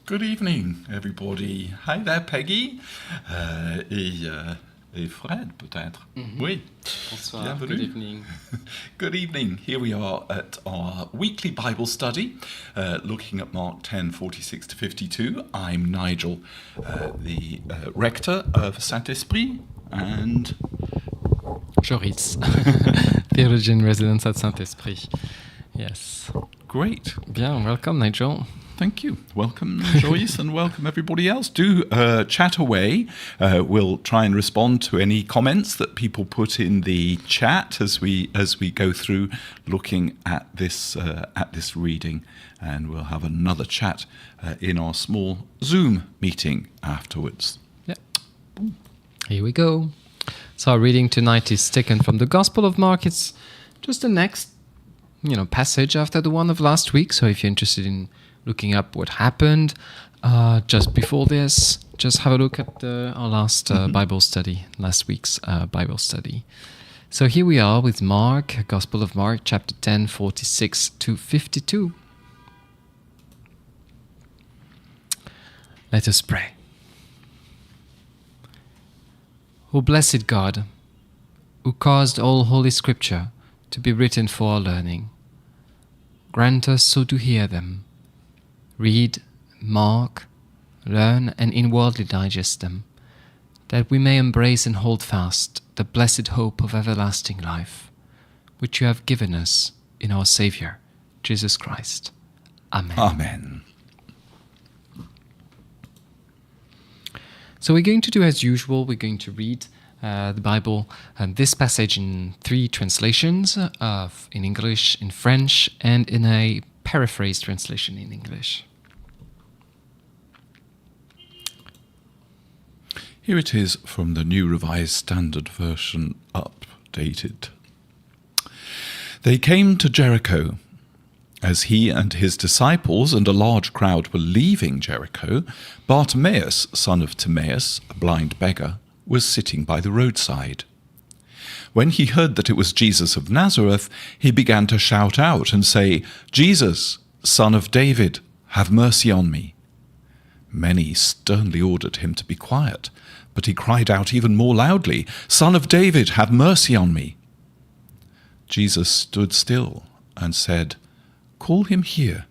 Good evening, everybody. Hi there, Peggy. Et Fred, peut-être. Oui. Bonsoir. Bienvenue. Good evening. Good evening. Here we are at our weekly Bible study, looking at Mark 10:46 to 52. I'm Nigel, the rector of Saint-Esprit, and Joris, theologian residence at Saint-Esprit. Yes. great. Bien, welcome Nigel. Thank you. Welcome, Joris, and welcome everybody else. Do chat away. We'll try and respond to any comments that people put in the chat as we go through looking at this reading, and we'll have another chat in our small Zoom meeting afterwards. Yeah. Here we go. So our reading tonight is taken from the Gospel of Mark. It's just the next, passage after the one of last week. So if you're interested in looking up what happened just before this, just have a look at our last Bible study, last week's Bible study. So here we are with Mark, Gospel of Mark, chapter 10, 46 to 52. Let us pray. O blessed God, who caused all Holy Scripture to be written for our learning, grant us so to hear them, read, mark, learn, and inwardly digest them, that we may embrace and hold fast the blessed hope of everlasting life, which you have given us in our Saviour, Jesus Christ. Amen. Amen. So we're going to do as usual, we're going to read the Bible, this passage in 3 translations, in English, in French, and in a paraphrased translation in English. Here it is from the New Revised Standard Version, updated. They came to Jericho. As he and his disciples and a large crowd were leaving Jericho, Bartimaeus, son of Timaeus, a blind beggar, was sitting by the roadside. When he heard that it was Jesus of Nazareth, he began to shout out and say, "Jesus, Son of David, have mercy on me." Many sternly ordered him to be quiet, but he cried out even more loudly, "Son of David, have mercy on me." Jesus stood still and said, "Call him here."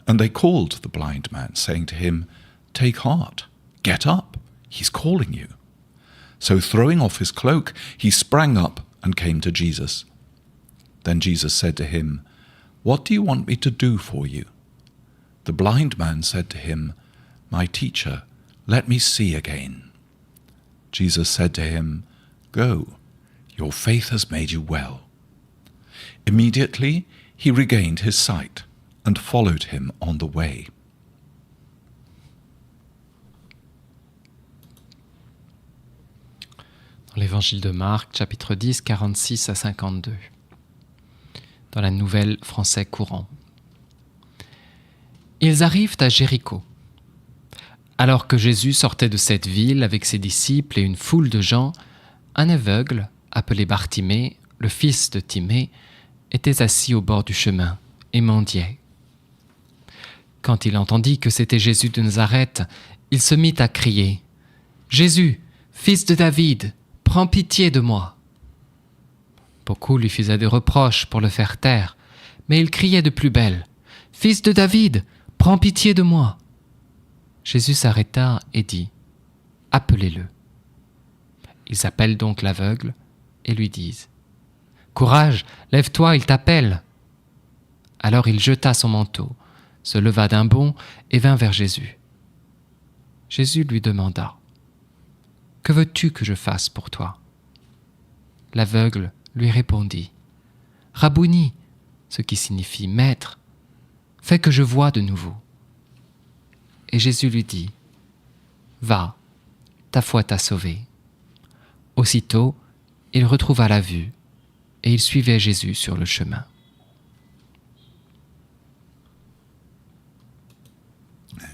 And they called the blind man, saying to him, "Take heart, get up, he's calling you." So throwing off his cloak, he sprang up and came to Jesus. Then Jesus said to him, "What do you want me to do for you?" The blind man said to him, "My teacher, let me see again." Jesus said to him, "Go, your faith has made you well." Immediately he regained his sight and followed him on the way. Dans l'évangile de Marc, chapitre 10, 46 à 52, dans la Nouvelle Français courant. Ils arrivent à Jéricho. Alors que Jésus sortait de cette ville avec ses disciples et une foule de gens, un aveugle, appelé Bartimaeus, le fils de Timée, était assis au bord du chemin et mendiait. Quand il entendit que c'était Jésus de Nazareth, il se mit à crier « Jésus, fils de David, prends pitié de moi !» Beaucoup lui faisaient des reproches pour le faire taire, mais il criait de plus belle « Fils de David, prends pitié de moi !» Jésus s'arrêta et dit « Appelez-le ». Ils appellent donc l'aveugle et lui disent « Courage, lève-toi, il t'appelle !» Alors il jeta son manteau, se leva d'un bond et vint vers Jésus. Jésus lui demanda « Que veux-tu que je fasse pour toi ?» L'aveugle lui répondit « Rabouni », ce qui signifie « Maître », fais que je voie de nouveau. Et Jésus lui dit « Va, ta foi t'a sauvé. » Aussitôt, il retrouva la vue et il suivait Jésus sur le chemin.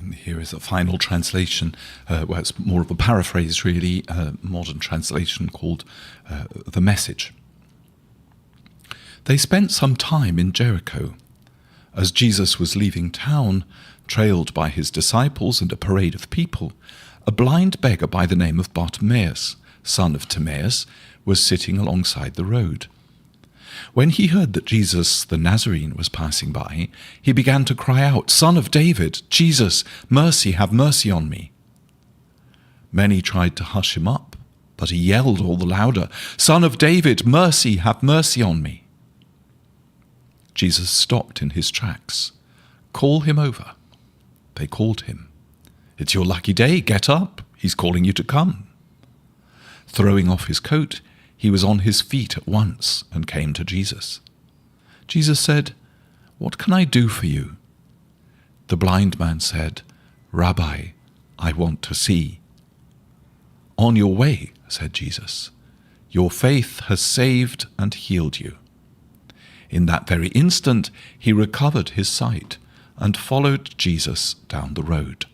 And here is a final translation, well, it's more of a paraphrase really, a modern translation called The Message. They spent some time in Jericho. As Jesus was leaving town, trailed by his disciples and a parade of people, a blind beggar by the name of Bartimaeus, son of Timaeus, was sitting alongside the road. When he heard that Jesus the Nazarene was passing by, he began to cry out, "Son of David, Jesus, have mercy on me." Many tried to hush him up, but he yelled all the louder, "Son of David, have mercy on me." Jesus stopped in his tracks. "Call him over." They called him. "It's your lucky day, get up, he's calling you to come." Throwing off his coat, he was on his feet at once and came to Jesus. Jesus said, "What can I do for you?" The blind man said, "Rabbi, I want to see." "On your way," said Jesus. "Your faith has saved and healed you." In that very instant, he recovered his sight and followed Jesus down the road.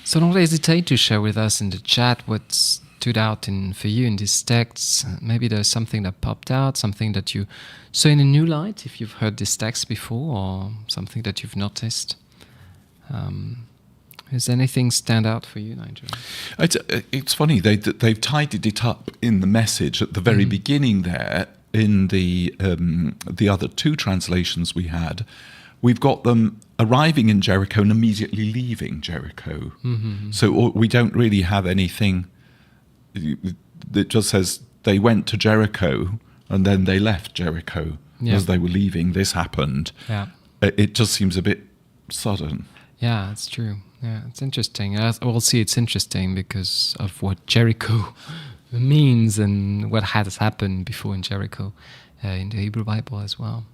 So don't hesitate to share with us in the chat what stood out for you in these texts. Maybe there's something that popped out, something that you saw in a new light, if you've heard this text before, or something that you've noticed. Does anything stand out for you, Nigel? It's funny, they've tidied it up in the message at the very beginning there. In the other two translations we had, we've got them arriving in Jericho and immediately leaving Jericho. So we don't really have anything that just says they went to Jericho and then they left Jericho as they were leaving. This happened. Yeah. It just seems a bit sudden. Yeah, it's true. Yeah, it's interesting. We'll see it's interesting because of what Jericho means and what has happened before in Jericho in the Hebrew Bible as well.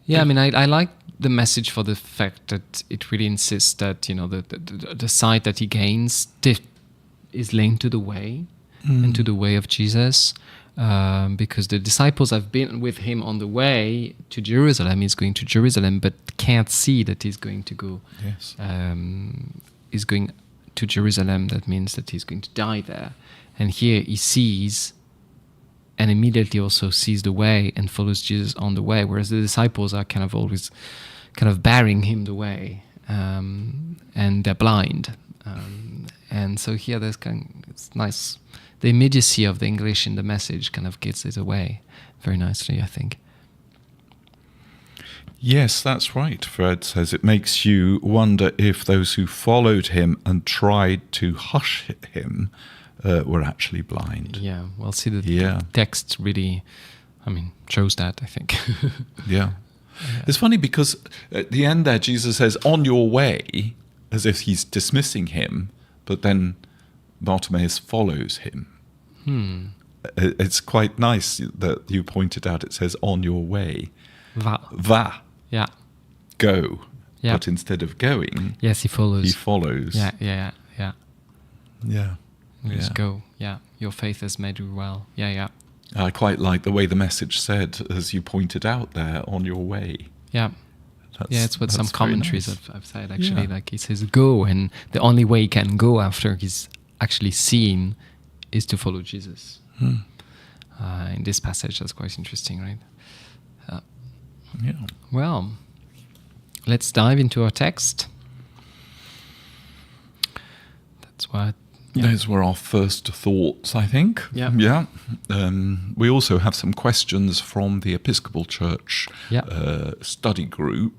Yeah, I mean, I like the message for the fact that it really insists that, the sight that he gains is linked to the way and to the way of Jesus, because the disciples have been with him on the way to Jerusalem. He's going to Jerusalem, but can't see that he's going to go. Yes. He's going to Jerusalem. That means that he's going to die there. And here he sees and immediately also sees the way and follows Jesus on the way, whereas the disciples are kind of always kind of barring him the way, and they're blind. And so here it's nice. The immediacy of the English in the message kind of gets it away very nicely, I think. Yes, that's right. Fred says it makes you wonder if those who followed him and tried to hush him were actually blind. Yeah, well, see, the text really, shows that, I think. Yeah. It's funny because at the end there, Jesus says, "On your way," as if he's dismissing him, but then Bartimaeus follows him. It's quite nice that you pointed out it says, "On your way." Va. Yeah. Go. Yeah. But instead of going, yes, he follows. Yeah. Just go. Yeah. Your faith has made you well. Yeah. I quite like the way the message said, as you pointed out there, "On your way." Yeah. It's what some commentaries have said, actually. Like, he says go, and the only way he can go after he's actually seen is to follow Jesus. In this passage, that's quite interesting, right? Well, let's dive into our text. That's what... Those were our first thoughts, I think. Yeah. We also have some questions from the Episcopal Church study group.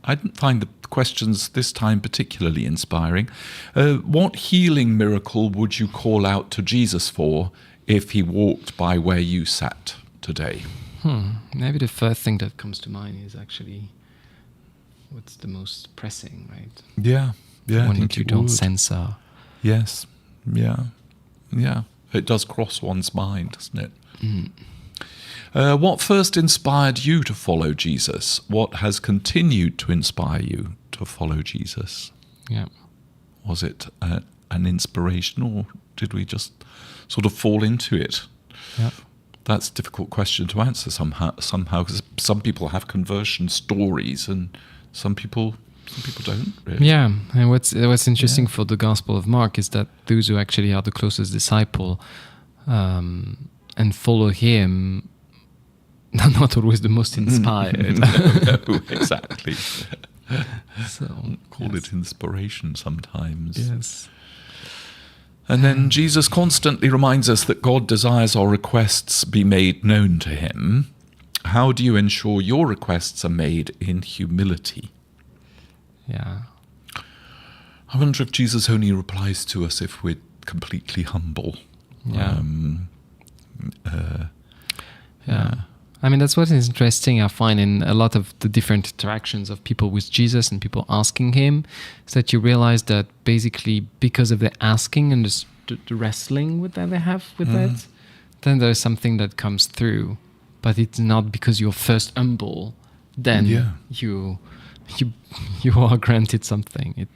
I didn't find the questions this time particularly inspiring. What healing miracle would you call out to Jesus for if he walked by where you sat today? Maybe the first thing that comes to mind is actually what's the most pressing, right? Yeah. One that you don't censor. Yes. Yeah. It does cross one's mind, doesn't it? What first inspired you to follow Jesus? What has continued to inspire you to follow Jesus? Yeah. Was it an inspiration, or did we just sort of fall into it? Yeah. That's a difficult question to answer somehow, because some people have conversion stories and some people don't really. Yeah, and what's interesting for the Gospel of Mark is that those who actually are the closest disciple and follow him not always the most inspired. No, exactly. So, Call it inspiration sometimes. yes. And then Jesus constantly reminds us that God desires our requests be made known to him. How do you ensure your requests are made in humility? Yeah. I wonder if Jesus only replies to us if we're completely humble. Yeah. Yeah. I mean, that's what is interesting, I find, in a lot of the different interactions of people with Jesus and people asking him, is that you realize that basically because of the asking and the wrestling with that they have with that, then there's something that comes through. But it's not because you're first humble, then you are granted something. It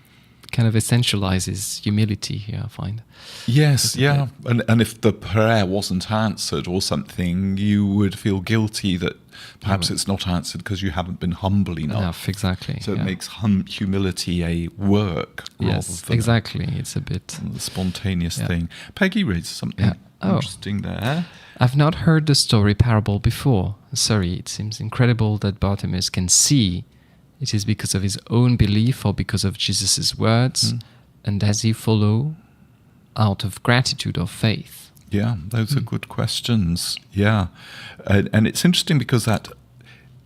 kind of essentializes humility here, I find. Yes, yeah. And if the prayer wasn't answered or something, you would feel guilty that perhaps it's not answered because you haven't been humble enough. Exactly. So it makes humility a work rather than exactly. It's a bit the spontaneous thing. Peggy raised something interesting there. I've not heard the story parable before. Sorry, it seems incredible that Bartimaeus can see. It is because of his own belief or because of Jesus' words? And does he follow out of gratitude or faith? Yeah, those are good questions. Yeah. And it's interesting because that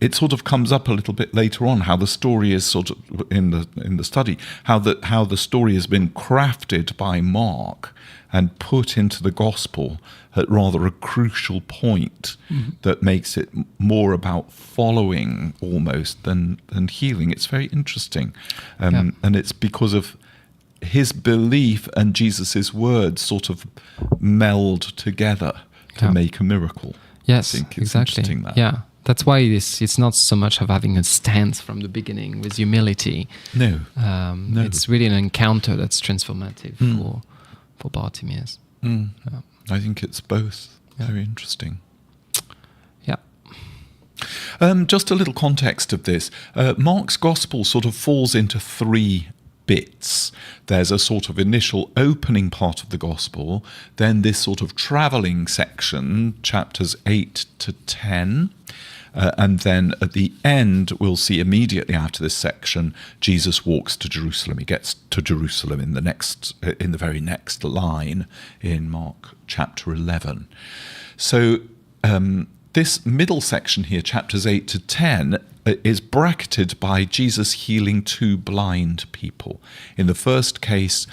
it sort of comes up a little bit later on, how the story is sort of in the study, how the story has been crafted by Mark and put into the gospel at rather a crucial point that makes it more about following almost than healing. It's very interesting. And it's because of his belief and Jesus's words sort of meld together to make a miracle. Yes, I think it's exactly. interesting that. Yeah. That's why it's not so much of having a stance from the beginning with humility. No. It's really an encounter that's transformative for Bartimaeus. I think it's both. Very interesting. Yeah. Just a little context of this. Mark's gospel sort of falls into three bits. There's a sort of initial opening part of the gospel, then this sort of travelling section, chapters 8 to 10, and then at the end, we'll see immediately after this section, Jesus walks to Jerusalem. He gets to Jerusalem in the very next line in Mark chapter 11. So this middle section here, chapters 8 to 10, is bracketed by Jesus healing two blind people. In the first case,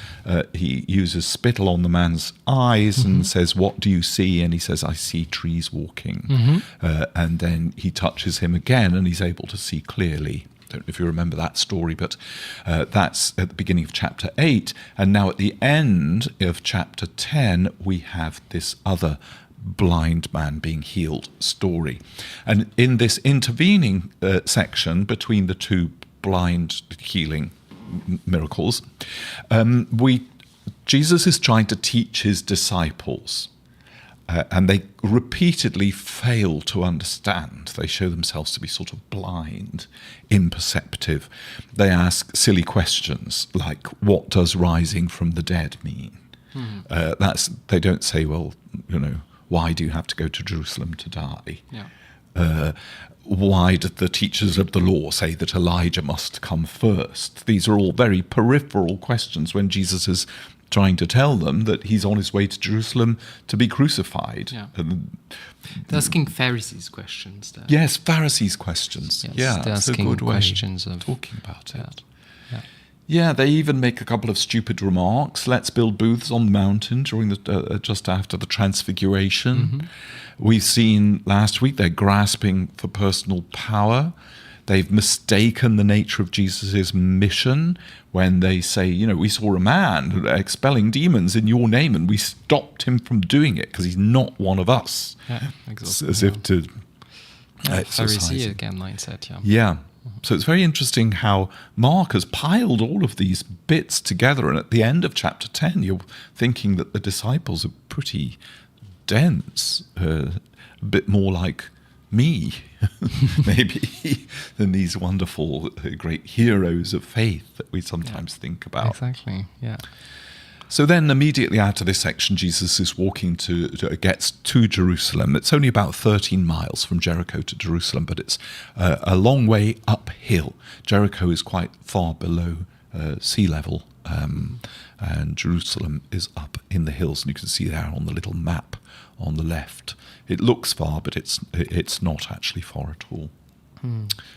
he uses spittle on the man's eyes and says, "What do you see?" And he says, "I see trees walking." And then he touches him again and he's able to see clearly. I don't know if you remember that story, but that's at the beginning of chapter 8. And now at the end of chapter 10, we have this other blind man being healed story. And in this intervening section between the two blind healing miracles, Jesus is trying to teach his disciples, and they repeatedly fail to understand. They show themselves to be sort of blind, imperceptive. They ask silly questions like, what does rising from the dead mean? They don't say, well, why do you have to go to Jerusalem to die? Why did the teachers of the law say that Elijah must come first? These are all very peripheral questions when Jesus is trying to tell them that he's on his way to Jerusalem to be crucified. They're asking Pharisees questions there. Yes, Pharisees questions. Yes, that's a good way of talking about it. Yeah, they even make a couple of stupid remarks. Let's build booths on the mountain during just after the Transfiguration. We've seen last week they're grasping for personal power. They've mistaken the nature of Jesus' mission when they say, we saw a man expelling demons in your name and we stopped him from doing it because he's not one of us. Exactly. As if to exercise. Pharisee again mindset, Yeah. So it's very interesting how Mark has piled all of these bits together, and at the end of chapter 10, you're thinking that the disciples are pretty dense, a bit more like me, maybe, than these wonderful, great heroes of faith that we sometimes think about. Exactly, yeah. So then immediately after this section, Jesus is gets to Jerusalem. It's only about 13 miles from Jericho to Jerusalem, but it's a long way uphill. Jericho is quite far below sea level, and Jerusalem is up in the hills, and you can see there on the little map on the left. It looks far, but it's not actually far at all.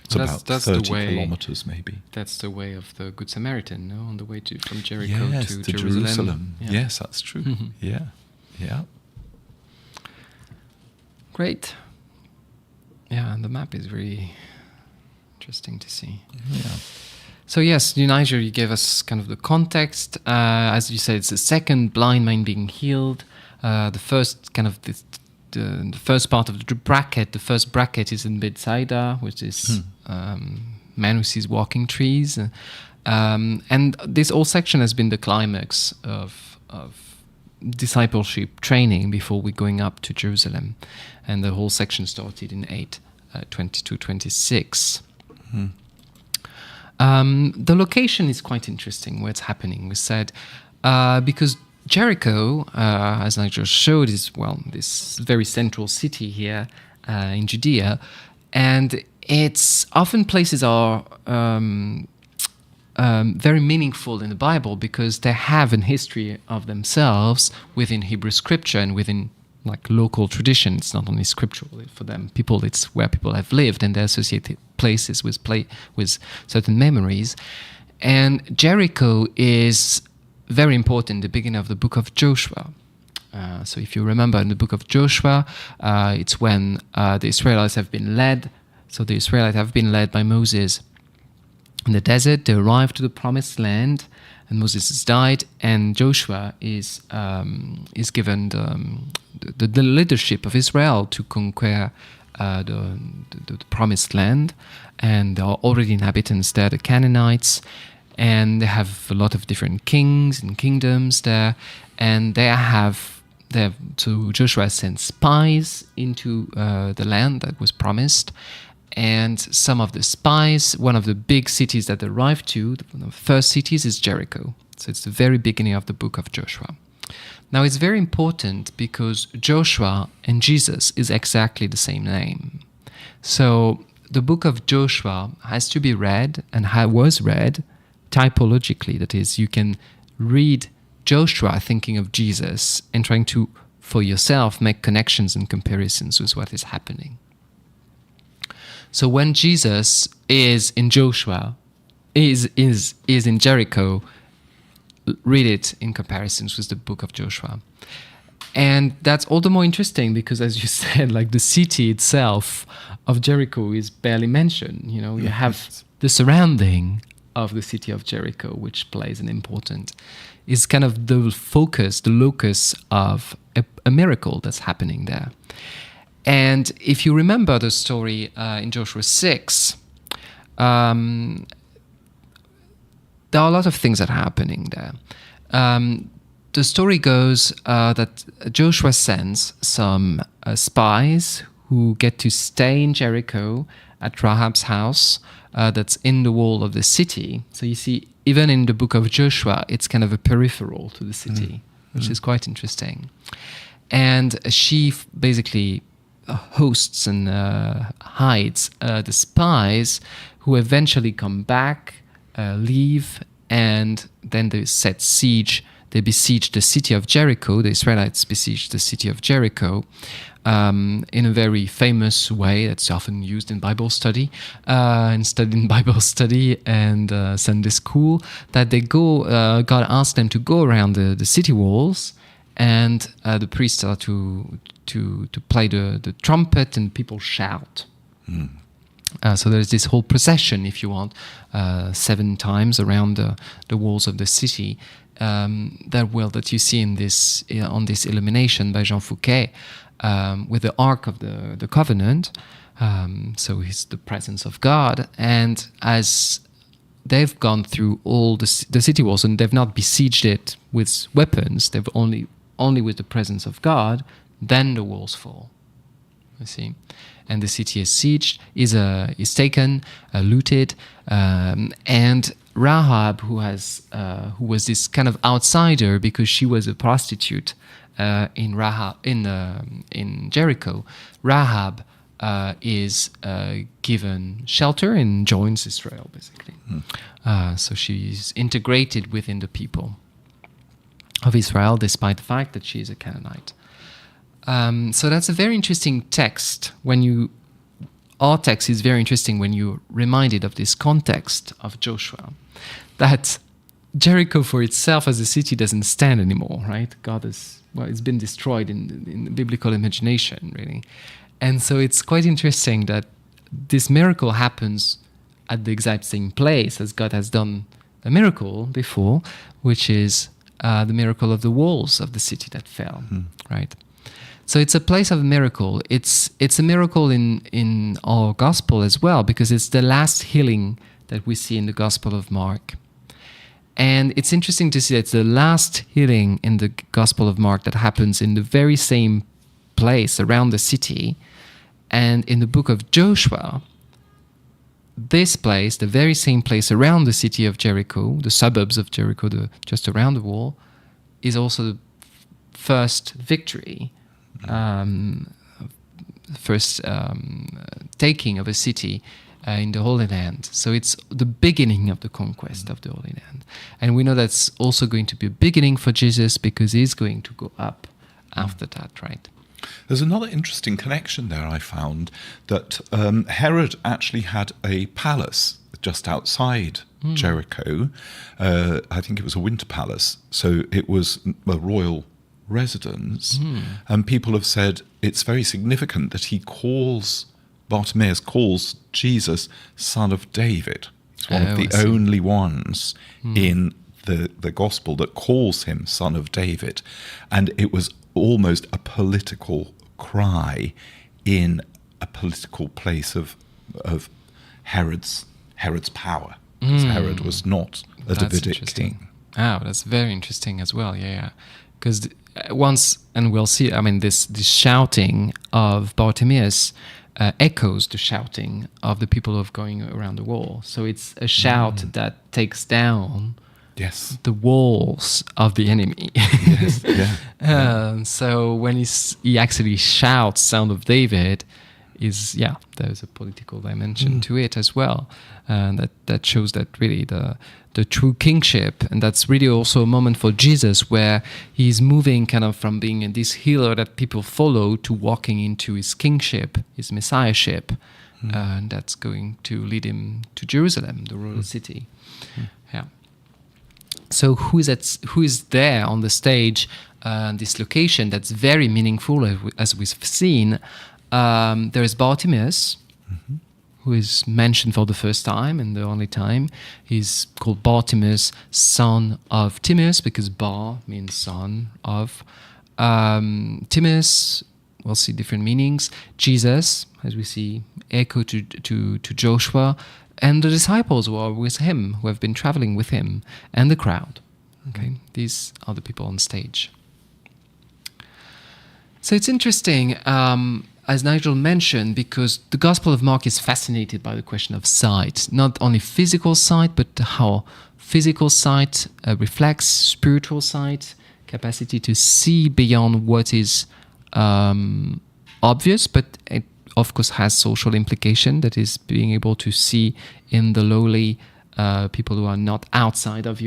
It's about 30 kilometers, maybe. That's the way of the Good Samaritan, no? On the way from Jericho to Jerusalem. Yeah. Yes, that's true. Yeah. Great. Yeah, and the map is really interesting to see. Yeah. So yes, Nigel, you gave us kind of the context. As you said, it's the second blind man being healed. The first kind of the first part of the bracket, the first bracket is in Bethsaida, which is man who sees walking trees. And this whole section has been the climax of discipleship training before we're going up to Jerusalem. And the whole section started in 8:22-26. The location is quite interesting where it's happening. We said, because Jericho, as I just showed, is, this very central city here in Judea, and its often places are very meaningful in the Bible because they have an history of themselves within Hebrew scripture and within local tradition. It's not only scriptural for them. It's where people have lived, and they associate places with certain memories. And Jericho is very important in the beginning of the book of Joshua. So if you remember in the book of Joshua, it's when the Israelites have been led. So the Israelites have been led by Moses in the desert. They arrived to the promised land, and Moses has died, and Joshua is given the leadership of Israel to conquer the promised land. And there are already inhabitants there, the Canaanites, and they have a lot of different kings and kingdoms there, and so Joshua sent spies into the land that was promised, and some of the spies, one of the big cities that they arrived to, one of the first cities is Jericho. So it's the very beginning of the book of Joshua. Now it's very important because Joshua and Jesus is exactly the same name. So the book of Joshua has to be read, and was read, typologically. That is, you can read Joshua thinking of Jesus and trying to, for yourself, make connections and comparisons with what is happening. So when Jesus is in Joshua, is in Jericho, read it in comparisons with the book of Joshua. And that's all the more interesting because, as you said, the city itself of Jericho is barely mentioned. You have the surrounding of the city of Jericho, which plays an important, is kind of the focus, the locus of a miracle that's happening there. And if you remember the story in Joshua 6, there are a lot of things that are happening there. The story goes that Joshua sends some spies who get to stay in Jericho at Rahab's house that's in the wall of the city. So you see, even in the book of Joshua, it's kind of a peripheral to the city, which is quite interesting. And she basically hosts and hides the spies who eventually come back, leave, and then they set siege. They besiege the city of Jericho. The Israelites besiege the city of Jericho in a very famous way that's often used in Bible study, and studied in Bible study and Sunday school, that they go, God asked them to go around the city walls, and the priests are to play the trumpet, and people shout. So there's this whole procession, if you want, 7 times around the walls of the city. That you see in this on this illumination by Jean Fouquet, with the Ark of the Covenant. So it's the presence of God, and as they've gone through all the city walls, and they've not besieged it with weapons, they've only with the presence of God, then the walls fall. you see. And the city is sieged, is taken, looted, and Rahab, who was this kind of outsider because she was a prostitute in Jericho. Rahab is given shelter and joins Israel, basically. So she's integrated within the people of Israel, despite the fact that she is a Canaanite. So that's a very interesting text. Our text is very interesting when you're reminded of this context of Joshua, that Jericho for itself as a city doesn't stand anymore, right? It's been destroyed in the biblical imagination, really. And so it's quite interesting that this miracle happens at the exact same place as God has done a miracle before, which is the miracle of the walls of the city that fell, right? So it's a place of miracle. It's a miracle in our gospel as well, because it's the last healing that we see in the Gospel of Mark. And it's interesting to see that it's the last healing in the Gospel of Mark that happens in the very same place around the city. And in the book of Joshua, this place, the very same place around the city of Jericho, the suburbs of Jericho, just around the wall, is also the first victory, taking of a city in the Holy Land. So it's the beginning of the conquest of the Holy Land. And we know that's also going to be a beginning for Jesus, because he's going to go up after that, right? There's another interesting connection there I found, that Herod actually had a palace just outside Jericho. I think it was a winter palace. So it was a royal residence. And people have said it's very significant that Bartimaeus calls Jesus son of David. It's one of the only ones in the gospel that calls him son of David. And it was almost a political cry in a political place of Herod's power. Because Herod was not a Davidic king. Oh, that's very interesting as well. Yeah. Because once, and we'll see, this shouting of Bartimaeus echoes the shouting of the people of going around the wall. So it's a shout that takes down the walls of the enemy. So when he actually shouts "Son of David," there's a political dimension to it as well. That shows that really the true kingship, and that's really also a moment for Jesus where he's moving kind of from being this healer that people follow to walking into his kingship, his messiahship, and that's going to lead him to Jerusalem, the royal city. Yeah. So who is there on the stage, this location that's very meaningful, as we've seen? There is Bartimaeus, who is mentioned for the first time and the only time. He's called Bartimaeus, son of Timaeus, because Bar means son of. Timaeus, we'll see different meanings. Jesus, as we see, echo to Joshua, and the disciples who are with him, who have been traveling with him, and the crowd. Okay, these are the people on stage. So it's interesting, as Nigel mentioned, because the Gospel of Mark is fascinated by the question of sight, not only physical sight, but how physical sight reflects spiritual sight, capacity to see beyond what is obvious, but it of course has social implication, that is being able to see in the lowly, people who are not outside of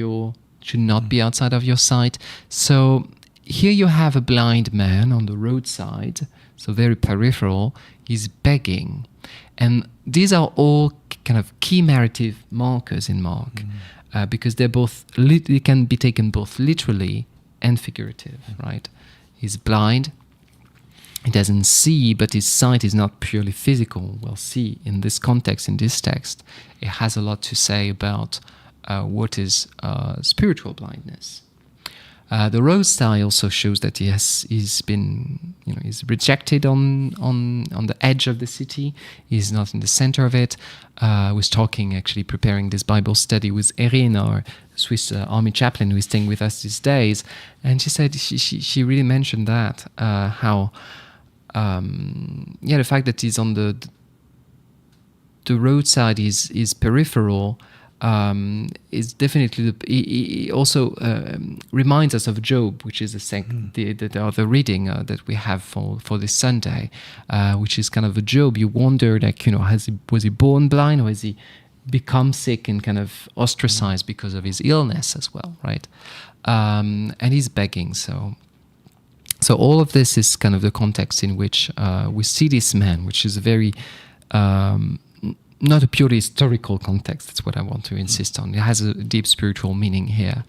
should not be outside of your sight. So here you have a blind man on the roadside, so very peripheral. He's begging. And these are all kind of key narrative markers in Mark, because they're they can be taken both literally and figurative, right? He's blind. He doesn't see, but his sight is not purely physical. We'll see in this context, in this text, it has a lot to say about what is spiritual blindness. The roadside also shows that he's been, he's rejected on the edge of the city. He's not in the center of it. I was preparing this Bible study with Erin, our Swiss army chaplain, who is staying with us these days, and she said she really mentioned that how the fact that he's on the roadside is peripheral. Is definitely he also reminds us of Job, which is the other reading that we have for this Sunday, which is kind of a Job. You wonder, like, was he born blind, or has he become sick and kind of ostracized because of his illness as well, right? And he's begging. So all of this is kind of the context in which we see this man, which is a very not a purely historical context. That's what I want to insist on. It has a deep spiritual meaning here,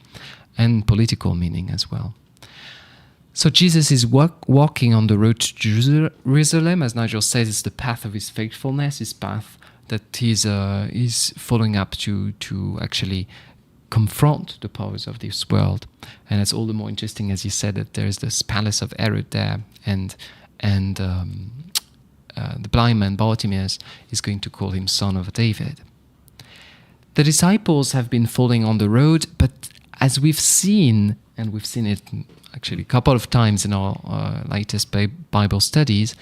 and political meaning as well. So Jesus is walking on the road to Jerusalem. As Nigel says, it's the path of his faithfulness, his path that he's following up to actually confront the powers of this world. And it's all the more interesting, as he said, that there's this palace of Herod there, and the blind man Bartimaeus is going to call him son of David. The disciples have been following on the road, but as we've seen, and we've seen it actually a couple of times in our latest Bible studies,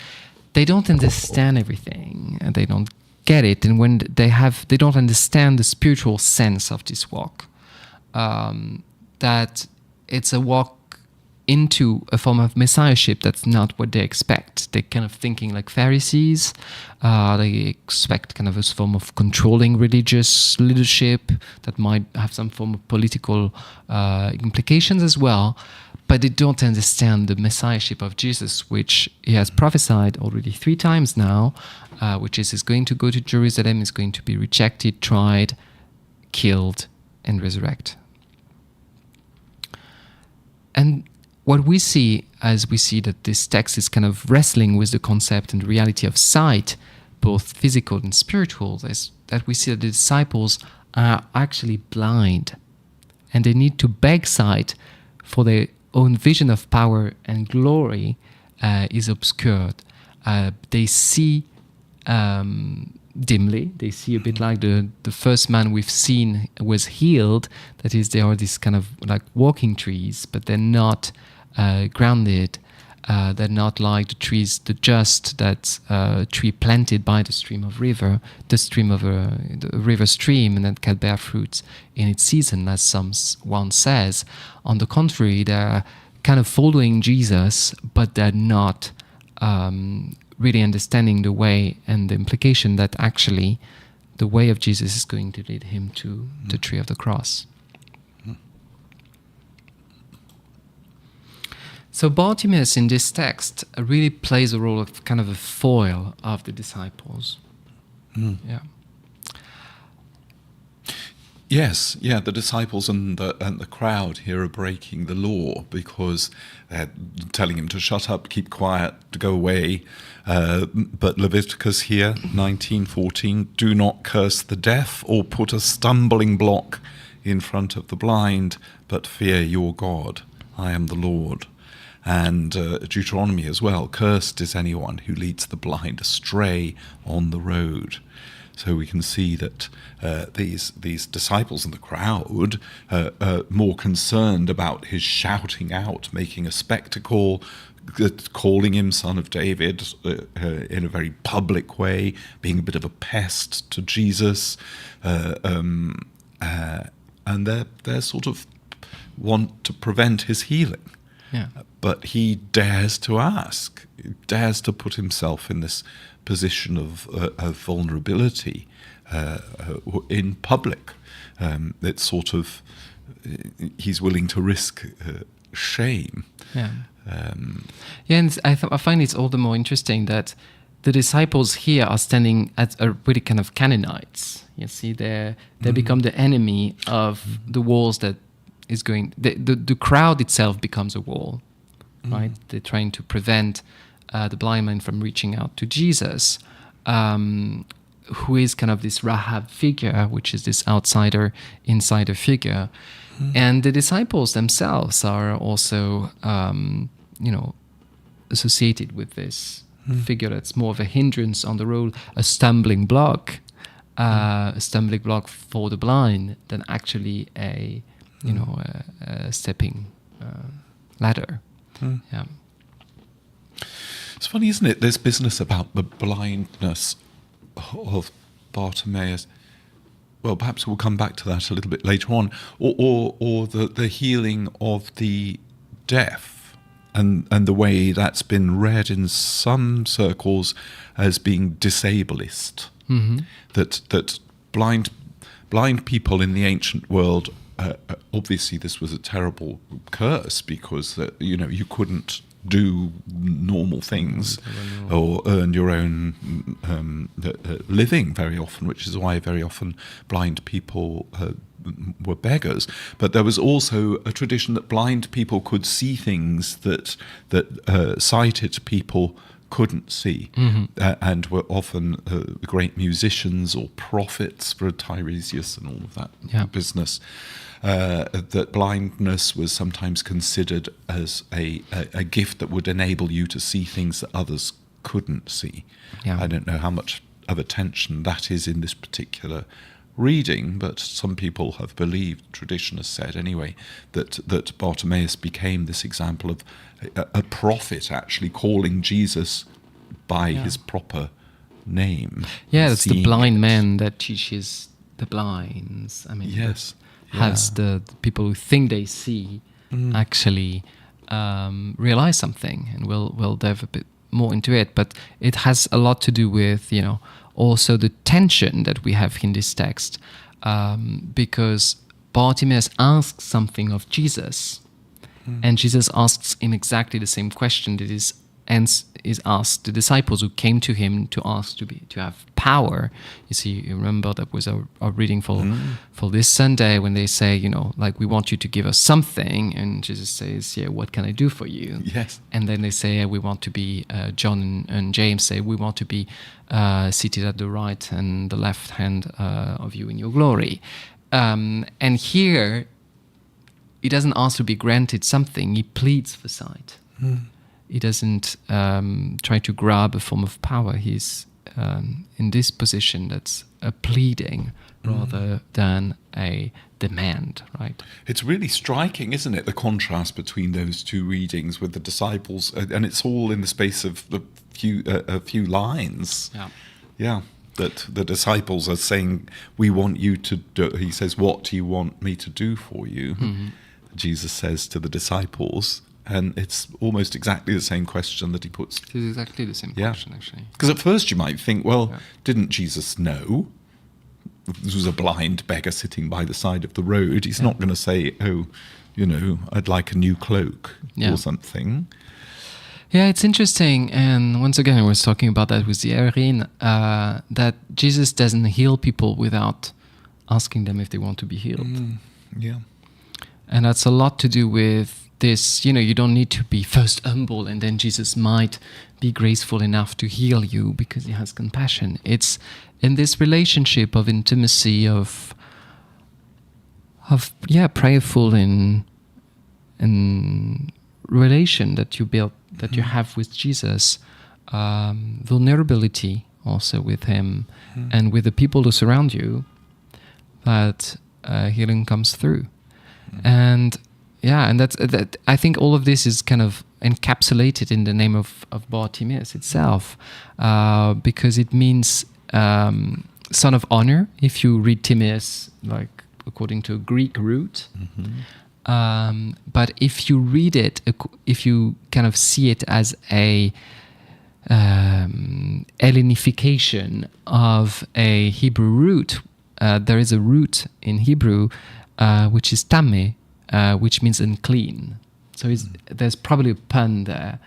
they don't understand everything, and they don't get it, and when they don't understand the spiritual sense of this walk, that it's a walk into a form of messiahship that's not what they expect. They're kind of thinking like Pharisees. They expect kind of a form of controlling religious leadership that might have some form of political implications as well. But they don't understand the messiahship of Jesus, which he has prophesied already 3 times now, which is he's going to go to Jerusalem, he's going to be rejected, tried, killed, and resurrect. And what we see as we see that this text is kind of wrestling with the concept and reality of sight, both physical and spiritual, is that we see that the disciples are actually blind, and they need to beg sight, for their own vision of power and glory is obscured. They see dimly. They see a bit like the first man we've seen was healed. That is, they are these kind of like walking trees, but they're not grounded. They're not like the trees, the just, that tree planted by the stream of a river stream, and that can bear fruits in its season, as one says. On the contrary, they're kind of following Jesus, but they're not really understanding the way and the implication that actually the way of Jesus is going to lead him to the tree of the cross. So Bartimaeus in this text really plays a role of kind of a foil of the disciples. Yeah. Yes, the disciples and the crowd here are breaking the law because they're telling him to shut up, keep quiet, to go away. But Leviticus here, 19:14, do not curse the deaf or put a stumbling block in front of the blind, but fear your God. I am the Lord. And Deuteronomy as well, cursed is anyone who leads the blind astray on the road. So we can see that these disciples in the crowd are more concerned about his shouting out, making a spectacle, calling him son of David in a very public way, being a bit of a pest to Jesus, and they're sort of want to prevent his healing. Yeah. But he dares to ask, dares to put himself in this position of vulnerability in public. It's sort of, he's willing to risk shame. Yeah. And I find it's all the more interesting that the disciples here are standing as a really kind of Canaanites. You see, they become the enemy of the walls that is going. The crowd itself becomes a wall, right? They're trying to prevent the blind man from reaching out to Jesus, who is kind of this Rahab figure, which is this outsider-insider figure. And the disciples themselves are also, associated with this figure that's more of a hindrance on the road, a stumbling block for the blind than actually a stepping ladder. Yeah. It's funny, isn't it? This business about the blindness of Bartimaeus. Well, perhaps we'll come back to that a little bit later on, or the healing of the deaf, and the way that's been read in some circles as being disableist. Mm-hmm. That blind people in the ancient world, obviously this was a terrible curse, because you couldn't do normal things or earn your own living very often, which is why very often blind people were beggars. But there was also a tradition that blind people could see things that sighted people couldn't see, and were often great musicians or prophets for Tiresias and all of that business. That blindness was sometimes considered as a gift that would enable you to see things that others couldn't see. Yeah. I don't know how much of attention that is in this particular reading, but some people have believed, tradition has said anyway, that Bartimaeus became this example of a prophet actually calling Jesus by his proper name. Yeah, it's the blind man that teaches the blinds. I mean, yes. Has the people who think they see actually realize something, and we'll dive a bit more into it. But it has a lot to do with, also the tension that we have in this text, because Bartimaeus asks something of Jesus, and Jesus asks him exactly the same question that is asked the disciples who came to him to ask to have power. You remember that was our reading for this Sunday, when they say, we want you to give us something, and Jesus says, what can I do for you? Yes. And then they say, we want to be, John and James say, we want to be seated at the right and the left hand of you in your glory. And here, he doesn't ask to be granted something, he pleads for sight. He doesn't try to grab a form of power. He's in this position that's a pleading rather than a demand, right? It's really striking, isn't it, the contrast between those two readings with the disciples, and it's all in the space of a few lines. Yeah. That the disciples are saying, we want you to do, he says, what do you want me to do for you? Mm-hmm. Jesus says to the disciples, and it's almost exactly the same question that he puts. It is exactly the same question, actually. Because at first you might think, didn't Jesus know? This was a blind beggar sitting by the side of the road. He's not going to say, I'd like a new cloak or something. Yeah, it's interesting. And once again, I was talking about that with the Erin, that Jesus doesn't heal people without asking them if they want to be healed. Yeah. And that's a lot to do with this, you don't need to be first humble and then Jesus might be graceful enough to heal you because he has compassion. It's in this relationship of intimacy, of prayerful in relation that you build, that you have with Jesus, vulnerability also with him and with the people who surround you, that healing comes through. And that I think all of this is kind of encapsulated in the name of Bartimaeus itself, because it means son of honor, if you read Timaeus like according to a Greek root. But if you read it, if you kind of see it as a Hellenification of a Hebrew root, there is a root in Hebrew which is tame, which means unclean. So there's probably a pun there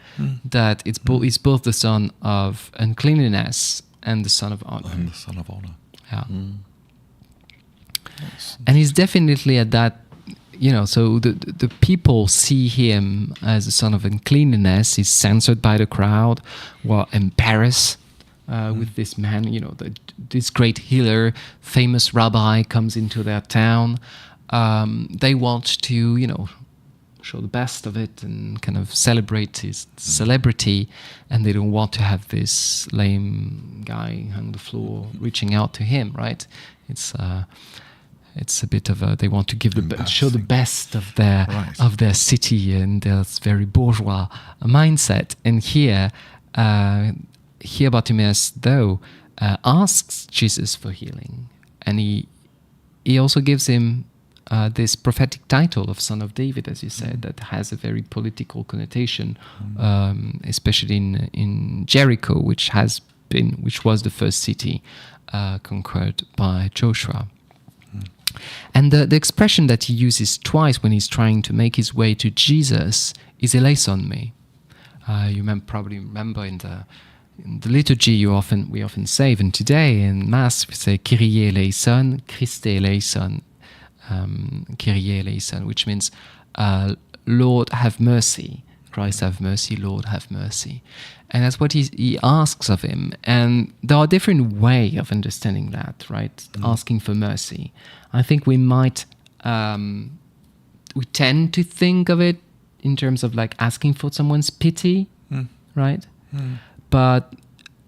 that it's both the son of uncleanliness and the son of honor. And the son of honor. Yeah. And he's definitely at that, so the people see him as a son of uncleanliness. He's censored by the crowd, embarrassed with this man, this great healer, famous rabbi comes into their town. They want to, show the best of it and kind of celebrate his celebrity, and they don't want to have this lame guy on the floor reaching out to him, right? It's a bit of they want to give show the best of their city and their very bourgeois mindset. And here here Bartimaeus, though, asks Jesus for healing, and he also gives him this prophetic title of Son of David, as you said, that has a very political connotation, especially in Jericho, which was the first city conquered by Joshua. And the expression that he uses twice when he's trying to make his way to Jesus is eleison me. You probably remember in the liturgy we often say, even today in Mass, we say Kyrie eleison, Christe eleison, Kyrie eleison, which means Lord have mercy, Christ have mercy, Lord have mercy. And that's what he asks of him. And there are different ways of understanding that, right? Asking for mercy. I think we tend to think of it in terms of like asking for someone's pity, right? But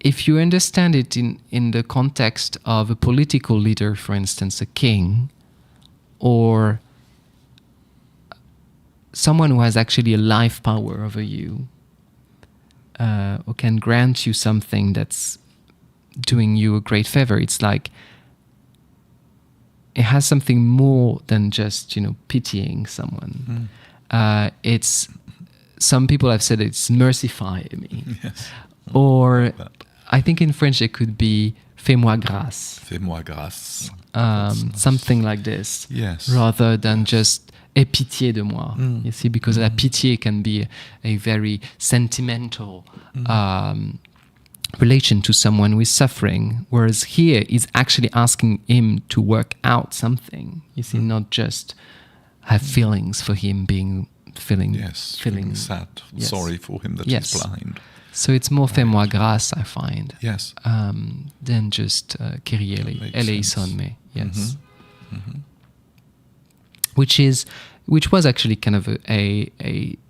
if you understand it in the context of a political leader, for instance, a king, or someone who has actually a life power over you, or can grant you something that's doing you a great favor, it's like it has something more than just, pitying someone. It's, some people have said it's mercify me. Yes. Or I think in French it could be fais-moi grâce. Fais-moi grâce. Something like this. Yes. Rather than just aie pitié de moi. You see, because la pitié can be a very sentimental relation to someone who is suffering, whereas here is actually asking him to work out something. You see, not just have feelings for him feeling sad, sorry for him that he's blind. So it's more fais-moi grâce, I find. Yes. Than just Kyrie eleison me. Yes. Which was actually kind of a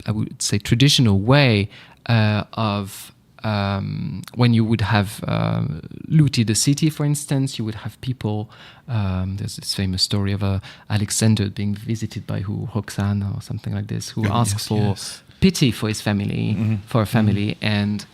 I would say traditional way of when you would have looted a city, for instance, you would have people. There's this famous story of Alexander being visited by Roxanne or something like this, who asked for pity for his family, for a family, and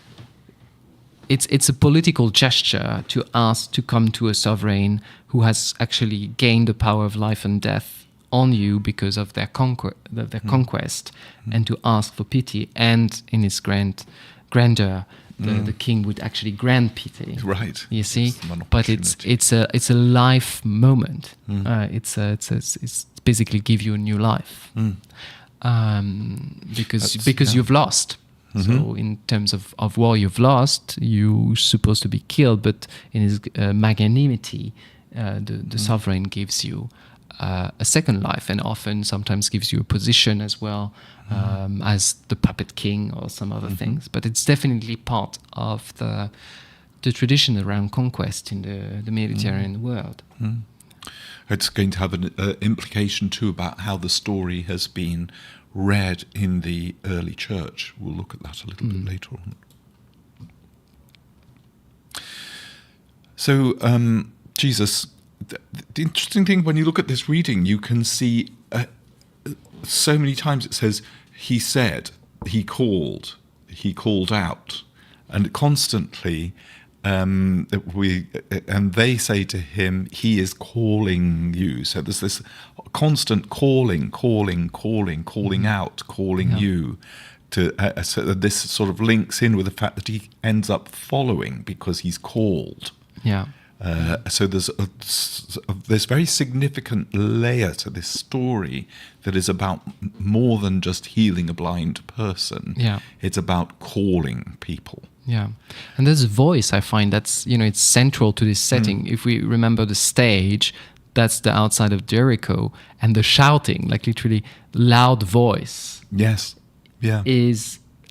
it's a political gesture to ask to come to a sovereign who has actually gained the power of life and death on you because of their conquest, and to ask for pity. And in his grandeur, the king would actually grant pity. Right. You see, but it's a life moment. It's basically give you a new life, because you've lost. So in terms of war, you've lost. You're supposed to be killed, but in his magnanimity, the sovereign gives you a second life, and often sometimes gives you a position as well, as the puppet king or some other things. But it's definitely part of the tradition around conquest in the Mediterranean world. It's going to have an implication too about how the story has been read in the early church. We'll look at that a little bit later on. So Jesus, the interesting thing when you look at this reading, you can see so many times it says he said, he called out, and constantly and they say to him, he is calling you. So there's this constant calling out, calling you. So this sort of links in with the fact that he ends up following because he's called. Yeah. So there's this very significant layer to this story that is about more than just healing a blind person. Yeah. It's about calling people. Yeah. And there's a voice, I find, that's, it's central to this setting. If we remember the stage, that's the outside of Jericho, and the shouting, like literally loud voice. Yes. Yeah.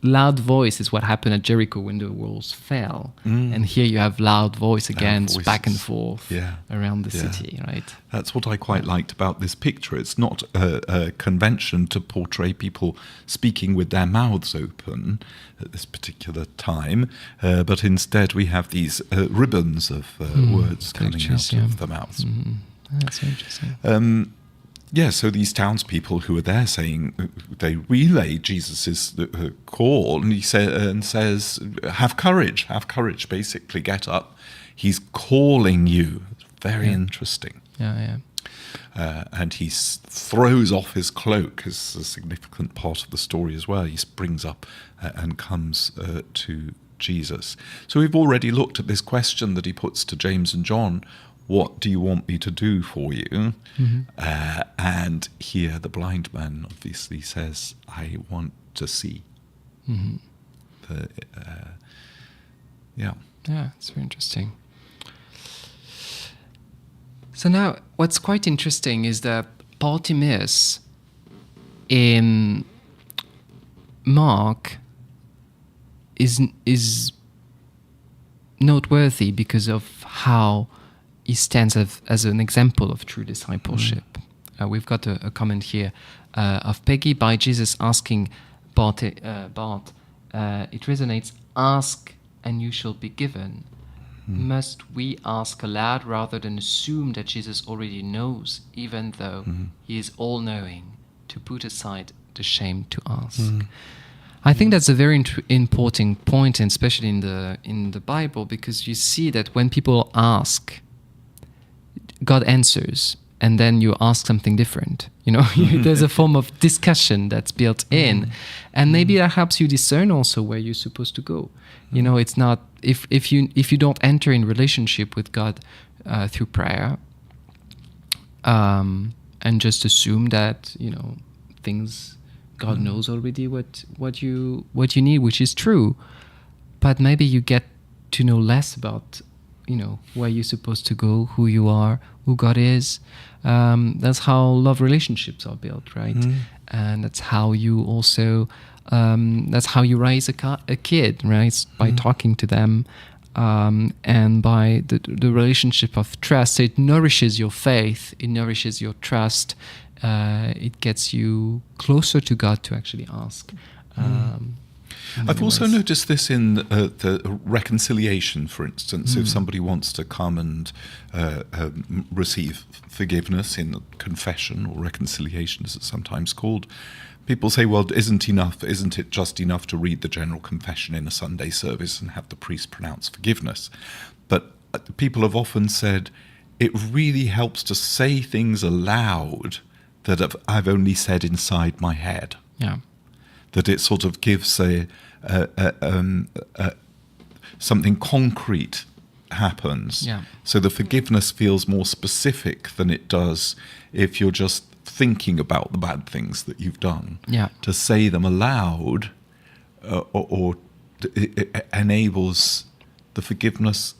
Loud voice is what happened at Jericho when the walls fell. And here you have loud voice again, back and forth around the city, right? That's what I quite liked about this picture. It's not a convention to portray people speaking with their mouths open at this particular time, but instead we have these ribbons of words coming out of the mouths. That's interesting. Yeah, so these townspeople who are there saying, they relay Jesus' call, and he says, have courage, basically, get up. He's calling you. Very interesting. Yeah. And he throws off his cloak, is a significant part of the story as well. He springs up and comes to Jesus. So we've already looked at this question that he puts to James and John: what do you want me to do for you? And here the blind man obviously says, I want to see. Yeah, it's very interesting. So now what's quite interesting is that Bartimaeus in Mark is noteworthy because of how he stands as an example of true discipleship. We've got a comment here of Peggy: by Jesus asking Bart, it resonates, ask and you shall be given. Must we ask aloud rather than assume that Jesus already knows, even though he is all-knowing, to put aside the shame to ask? I think that's a very important point, and especially in the Bible, because you see that when people ask, God answers, and then you ask something different. There's a form of discussion that's built in, and maybe that helps you discern also where you're supposed to go. It's not if you don't enter in relationship with God through prayer, and just assume that things God knows already what you need, which is true, but maybe you get to know less about where you're supposed to go, who you are, who God is. That's how love relationships are built, right? And that's how you also that's how you raise a kid, right? By talking to them, and by the relationship of trust. So it nourishes your faith, it nourishes your trust, it gets you closer to God to actually ask. I've also noticed this in the reconciliation, for instance. If somebody wants to come and receive forgiveness in confession, or reconciliation as it's sometimes called, people say, well, isn't it just enough to read the general confession in a Sunday service and have the priest pronounce forgiveness? But people have often said it really helps to say things aloud that I've only said inside my head. Yeah. That it sort of gives something concrete happens. Yeah. So the forgiveness feels more specific than it does if you're just thinking about the bad things that you've done. Yeah. To say them aloud or it enables the forgiveness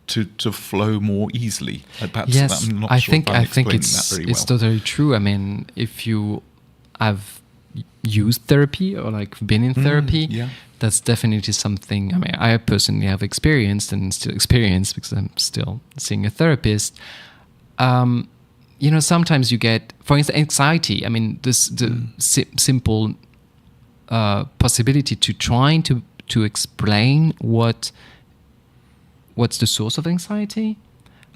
to flow more easily. Perhaps yes, I'm not I sure think if I'm I think explaining that very it's well. totally true. I mean, if you have used therapy or been in therapy, that's definitely something. I mean, I personally have experienced and still experience because I'm still seeing a therapist. Sometimes you get, for instance, anxiety. I mean, the simple possibility to trying to explain what's the source of anxiety,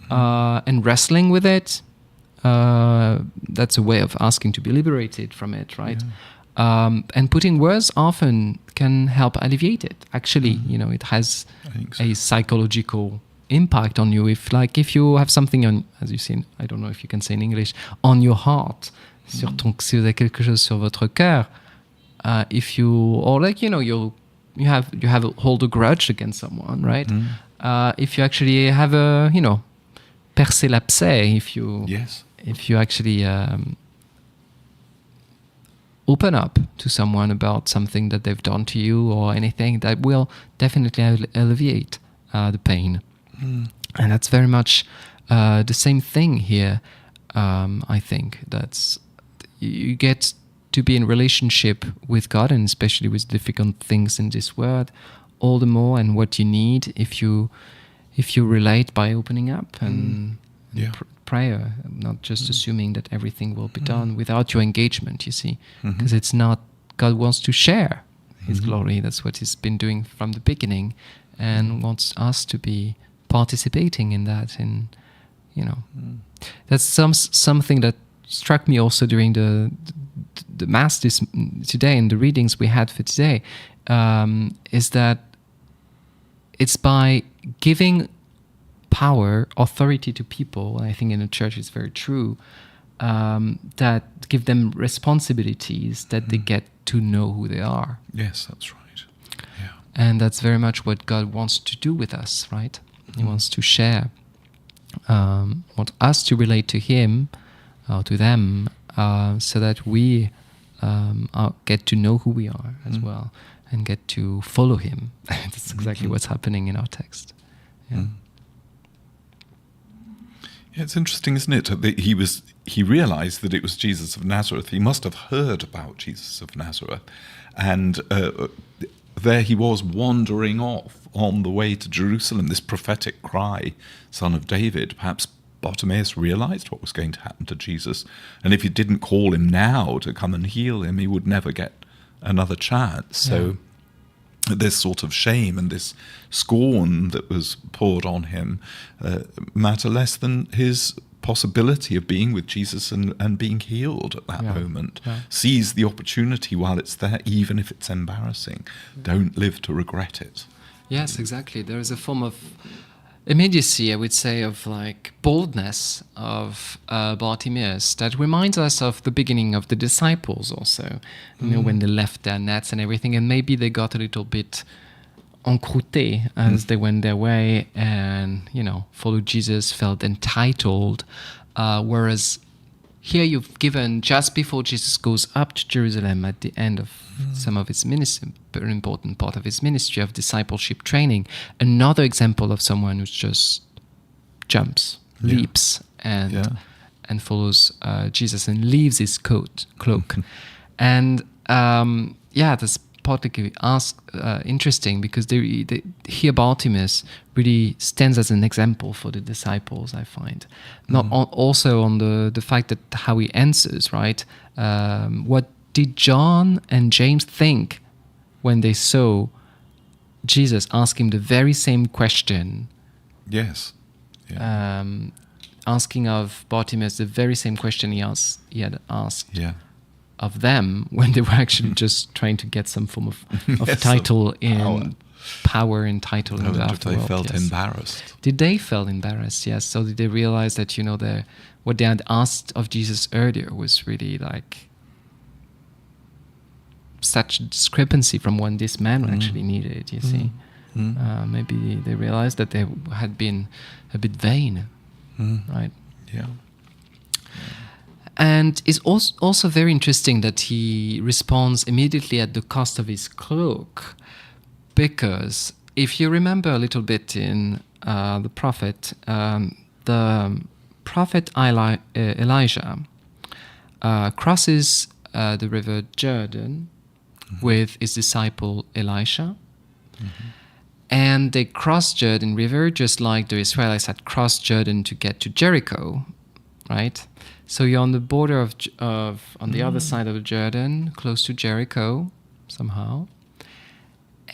and wrestling with it. That's a way of asking to be liberated from it, right? Yeah. And putting words often can help alleviate it. Actually, it has a psychological impact on you. If you have something on, as you say, I don't know if you can say in English, on your heart, si vous avez quelque chose sur votre cœur, if you, or you hold a grudge against someone, right? If you actually have percer l'abcès, if you actually open up to someone about something that they've done to you or anything, that will definitely alleviate the pain. And that's very much the same thing here. I think that's, you get to be in relationship with God, and especially with difficult things in this world, all the more, and what you need if you relate by opening up and prayer, not just assuming that everything will be done without your engagement, you see, because it's not, God wants to share His glory. That's what He's been doing from the beginning, and wants us to be participating in that. And that's something that struck me also during the Mass today and the readings we had for today is that it's by giving power, authority to people, and I think in the church it's very true, that give them responsibilities that they get to know who they are. Yes, that's right. Yeah. And that's very much what God wants to do with us, right? He wants to share, wants us to relate to Him, to them, so that we get to know who we are as well, and get to follow Him. That's exactly what's happening in our text. Yeah. Yeah, it's interesting, isn't it? That he realized that it was Jesus of Nazareth. He must have heard about Jesus of Nazareth, and there he was wandering off on the way to Jerusalem, this prophetic cry, Son of David. Perhaps Bartimaeus realized what was going to happen to Jesus, and if he didn't call him now to come and heal him, he would never get another chance. So this sort of shame and this scorn that was poured on him matter less than his possibility of being with Jesus and being healed at that moment. Seize the opportunity while it's there, even if it's embarrassing. Don't live to regret it. Yes, exactly. There is a form of immediacy, I would say, of like boldness of Bartimaeus that reminds us of the beginning of the disciples also, you know, when they left their nets and everything, and maybe they got a little bit encroûté as they went their way and, you know, followed Jesus, felt entitled, whereas here you've given, just before Jesus goes up to Jerusalem at the end of some of his ministry, very important part of his ministry of discipleship training, another example of someone who just jumps, leaps, and follows Jesus and leaves his cloak. And that's particularly interesting because here Bartimaeus really stands as an example for the disciples, I find. Not also on the fact that how he answers, right? What did John and James think when they saw Jesus ask him the very same question? Yes. Yeah. Asking of Bartimaeus the very same question he had asked. Yeah. Of them when they were actually just trying to get some form of title in power and title in the afterworld. They felt embarrassed. Did they feel embarrassed? Yes. So did they realize that, you know, what they had asked of Jesus earlier was really like such a discrepancy from what this man actually needed, you see. Maybe they realized that they had been a bit vain, right? Yeah. And it's also very interesting that he responds immediately at the cost of his cloak, because if you remember a little bit in the prophet Elijah crosses the river Jordan with his disciple Elisha, and they cross Jordan River just like the Israelites had crossed Jordan to get to Jericho, right? So you're on the border on the other side of the Jordan, close to Jericho, somehow.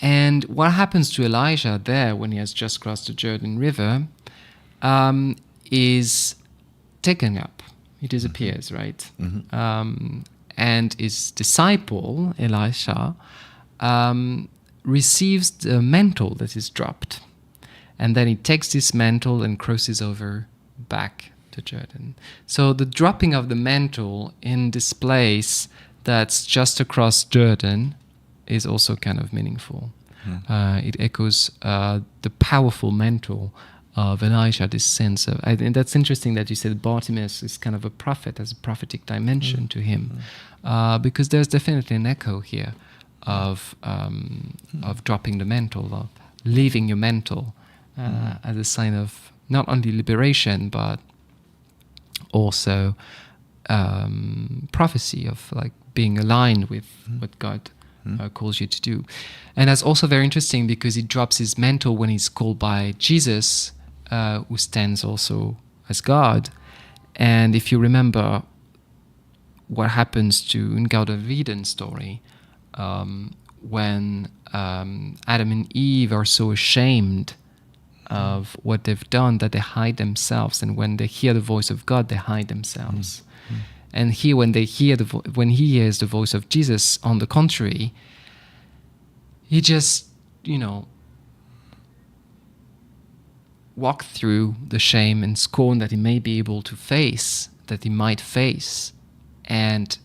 And what happens to Elijah there when he has just crossed the Jordan River is taken up. He disappears, right? And his disciple, Elisha, receives the mantle that is dropped. And then he takes this mantle and crosses over back to Jordan. So the dropping of the mantle in this place that's just across Jordan is also kind of meaningful. It echoes the powerful mantle of Elijah, this sense of... And that's interesting that you said Bartimaeus is kind of a prophet, has a prophetic dimension to him, because there's definitely an echo here of dropping the mantle, of leaving your mantle as a sign of not only liberation, but also prophecy of like being aligned with what God calls you to do. And that's also very interesting because he drops his mantle when he's called by Jesus, who stands also as God. And if you remember what happens in Garden of Eden story, when Adam and Eve are so ashamed of what they've done that they hide themselves, and when they hear the voice of God, they hide themselves. And here, when when he hears the voice of Jesus, on the contrary, he just, walk through the shame and scorn that he may be able to face, that he might face, and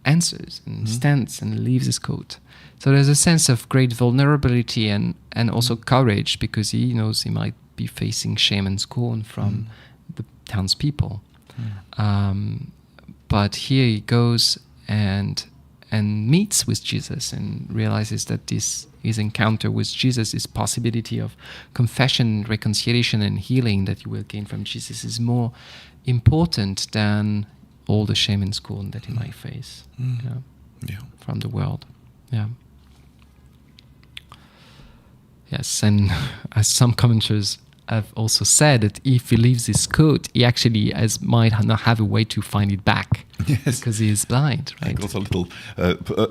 answers and stands and leaves his coat. So there's a sense of great vulnerability and also courage, because he knows he might be facing shame and scorn from the townspeople. But here he goes and meets with Jesus and realizes that his encounter with Jesus, his possibility of confession, reconciliation, and healing that you will gain from Jesus is more important than all the shame and scorn that he might face from the world. Yeah. Yes, and as some commenters have also said, that if he leaves his coat, he actually might not have a way to find it back. Yes. Because he is blind, right? I got a little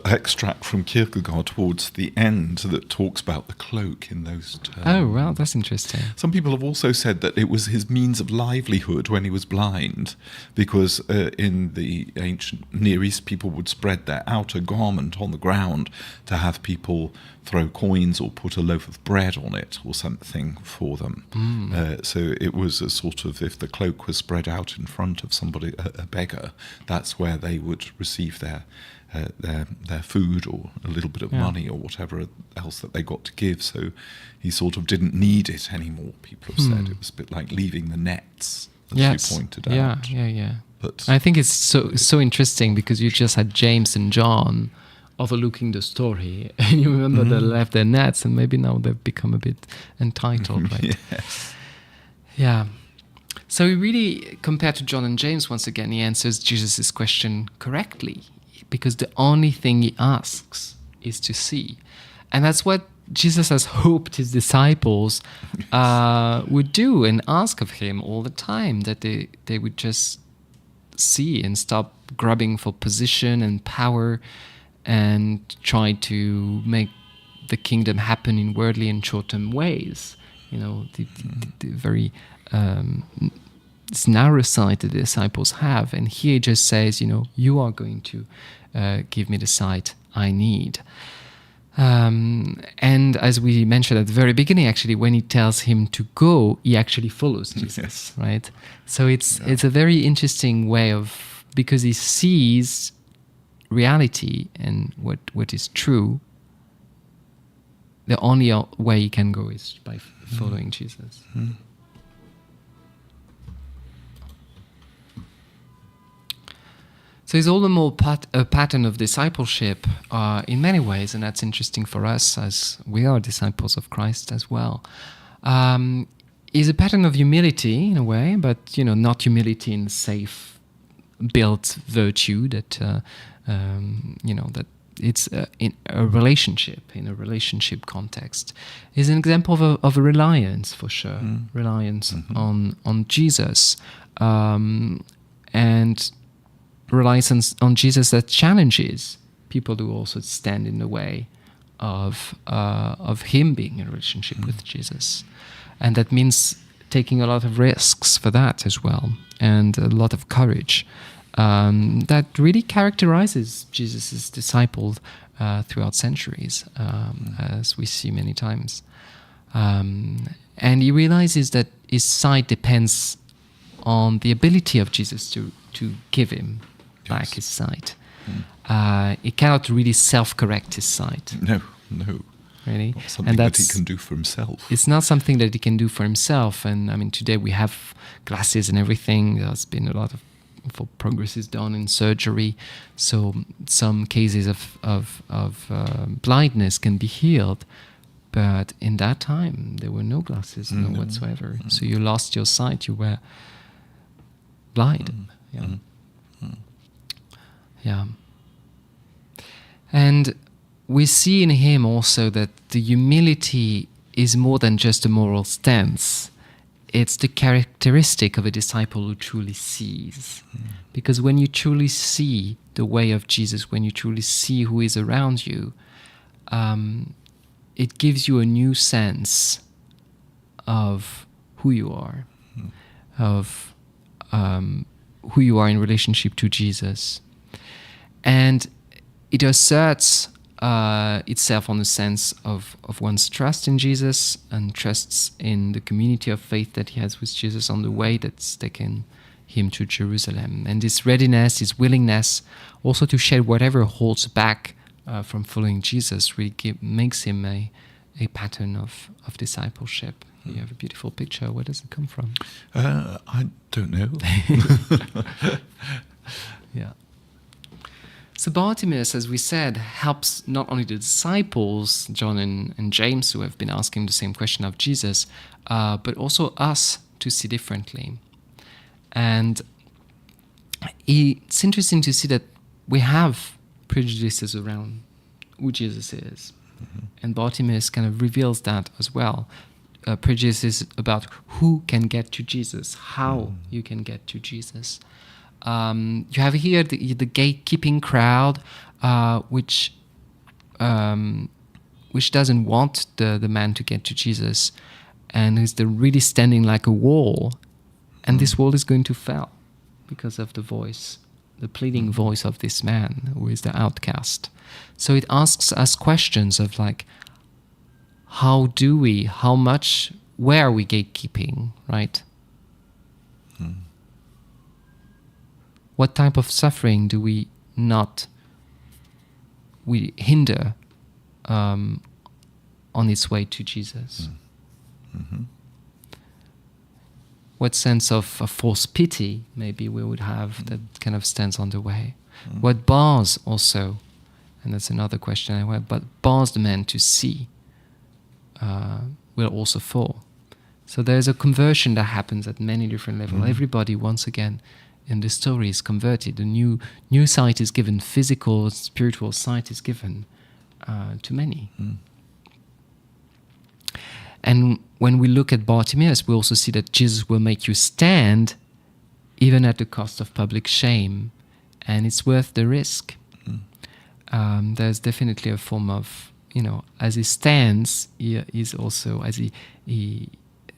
extract from Kierkegaard towards the end that talks about the cloak in those terms. Oh, wow, that's interesting. Some people have also said that it was his means of livelihood when he was blind, because in the ancient Near East, people would spread their outer garment on the ground to have people throw coins or put a loaf of bread on it or something for them. So it was a sort of, if the cloak was spread out in front of somebody, a beggar, that's where they would receive their food or a little bit of money or whatever else that they got to give. So he sort of didn't need it anymore, people have said. It was a bit like leaving the nets, as you pointed out. Yeah. But I think it's so interesting, because you just had James and John overlooking the story, and you remember they left their nets, and maybe now they've become a bit entitled, right? Yes. Yeah. So he really, compared to John and James, once again, he answers Jesus' question correctly, because the only thing he asks is to see. And that's what Jesus has hoped his disciples would do and ask of him all the time, that they would just see and stop grabbing for position and power and try to make the kingdom happen in worldly and short-term ways. The very narrow sight that the disciples have. And here he just says, you are going to give me the sight I need. And as we mentioned at the very beginning, actually, when he tells him to go, he actually follows Jesus, right? So it's a very interesting way of, because he sees reality and what is true, the only way he can go is by following Jesus. So it's all the more a pattern of discipleship in many ways, and that's interesting for us as we are disciples of Christ as well. Is a pattern of humility in a way, but not humility in safe built virtue that that it's in a relationship context. Is an example of a reliance, for sure, reliance on Jesus, and reliance on Jesus that challenges people who also stand in the way of him being in a relationship with Jesus, and that means taking a lot of risks for that as well, and a lot of courage. That really characterizes Jesus' disciples throughout centuries, as we see many times. And he realizes that his sight depends on the ability of Jesus to give him back his sight. He cannot really self-correct his sight. No. Really? Not something that he can do for himself. It's not something that he can do for himself. And I mean, today we have glasses and everything. There's been a lot of progresses done in surgery, so some cases of blindness can be healed. But in that time, there were no glasses, no whatsoever. So you lost your sight. You were blind. Yeah. And we see in him also that the humility is more than just a moral stance. It's the characteristic of a disciple who truly sees. Because when you truly see the way of Jesus, when you truly see who is around you, it gives you a new sense of who you are, of who you are in relationship to Jesus. And it asserts itself on the sense of one's trust in Jesus and trusts in the community of faith that he has with Jesus on the way that's taken him to Jerusalem. And this readiness, this willingness also to shed whatever holds back from following Jesus really makes him a pattern of discipleship. You have a beautiful picture. Where does it come from? I don't know. Yeah. So Bartimaeus, as we said, helps not only the disciples, John and James, who have been asking the same question of Jesus, but also us to see differently. And it's interesting to see that we have prejudices around who Jesus is. Mm-hmm. And Bartimaeus kind of reveals that as well. Prejudices about who can get to Jesus, how you can get to Jesus. You have here the gatekeeping crowd, which doesn't want the man to get to Jesus, and is really standing like a wall, and this wall is going to fall because of the voice, the pleading voice of this man who is the outcast. So it asks us questions of like, how much, where are we gatekeeping, right? What type of suffering do we hinder on its way to Jesus? Mm-hmm. What sense of false pity maybe we would have that kind of stands on the way? What bars also, and that's another question I have, but bars the man to see will also fall. So there's a conversion that happens at many different levels. Everybody, once again, in the story is converted. A new sight is given, physical, spiritual sight is given to many. And when we look at Bartimaeus, we also see that Jesus will make you stand even at the cost of public shame, and it's worth the risk. There's definitely a form of, as he stands, he is also, as he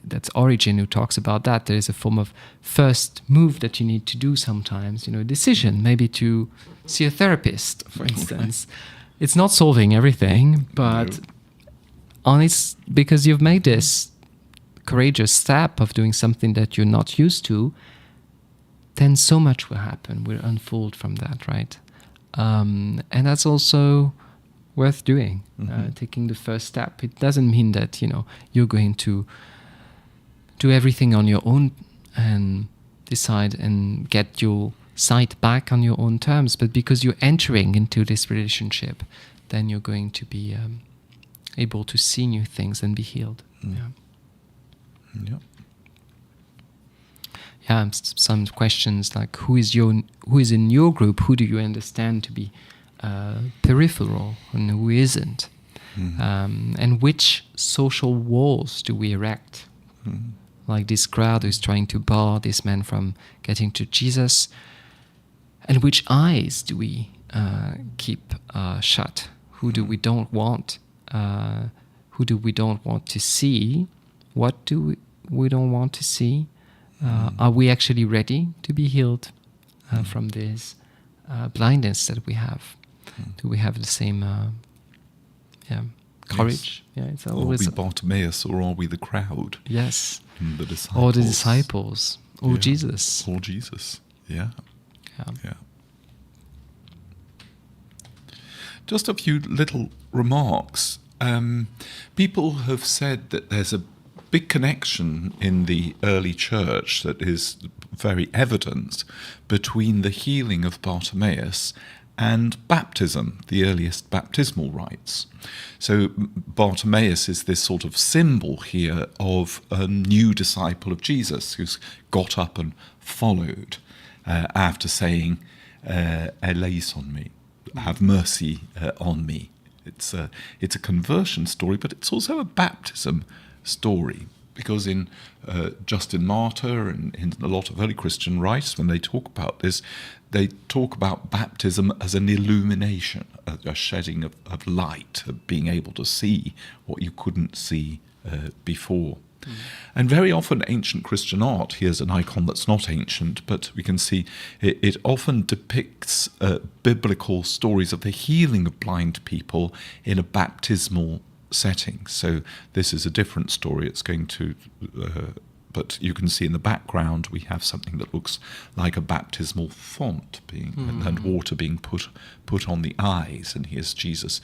that's Origen who talks about that. There is a form of first move that you need to do sometimes, decision, maybe to see a therapist, for instance. It's not solving everything, but because you've made this courageous step of doing something that you're not used to, then so much will happen, will unfold from that, right? And that's also worth doing, taking the first step. It doesn't mean that, you're going to do everything on your own and decide and get your sight back on your own terms, but because you're entering into this relationship, then you're going to be able to see new things and be healed. Some questions like who is in your group, who do you understand to be peripheral and who isn't, and which social walls do we erect? Like this crowd who's trying to bar this man from getting to Jesus, and which eyes do we keep shut? Who do we don't want? Who do we don't want to see? What do we don't want to see? Are we actually ready to be healed from this blindness that we have? Do we have the same courage? Yes. It's always. Are we Bartimaeus, or are we the crowd? Yes. The disciples. Or the disciples. Or Jesus. Or Jesus. Yeah. Just a few little remarks. People have said that there's a big connection in the early church that is very evident between the healing of Bartimaeus and baptism, the earliest baptismal rites. So Bartimaeus is this sort of symbol here of a new disciple of Jesus who's got up and followed after saying, eleison me, have mercy on me. It's a conversion story, but it's also a baptism story, because in Justin Martyr and in a lot of early Christian writers, when they talk about this, they talk about baptism as an illumination, a shedding of light, of being able to see what you couldn't see before. And very often ancient Christian art, here's an icon that's not ancient, but we can see it often depicts biblical stories of the healing of blind people in a baptismal setting. So this is a different story. It's going to... but you can see in the background we have something that looks like a baptismal font and water being put on the eyes, and here's Jesus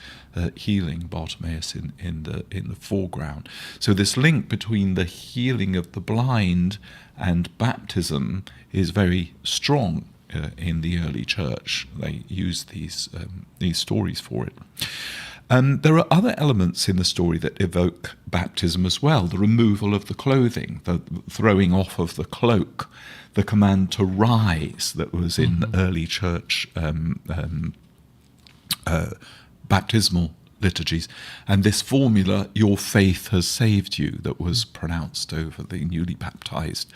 healing Bartimaeus in the foreground. So this link between the healing of the blind and baptism is very strong in the early church. They use these stories for it. There are other elements in the story that evoke baptism as well. The removal of the clothing, the throwing off of the cloak, the command to rise that was in early church baptismal liturgies, and this formula, your faith has saved you, that was pronounced over the newly baptized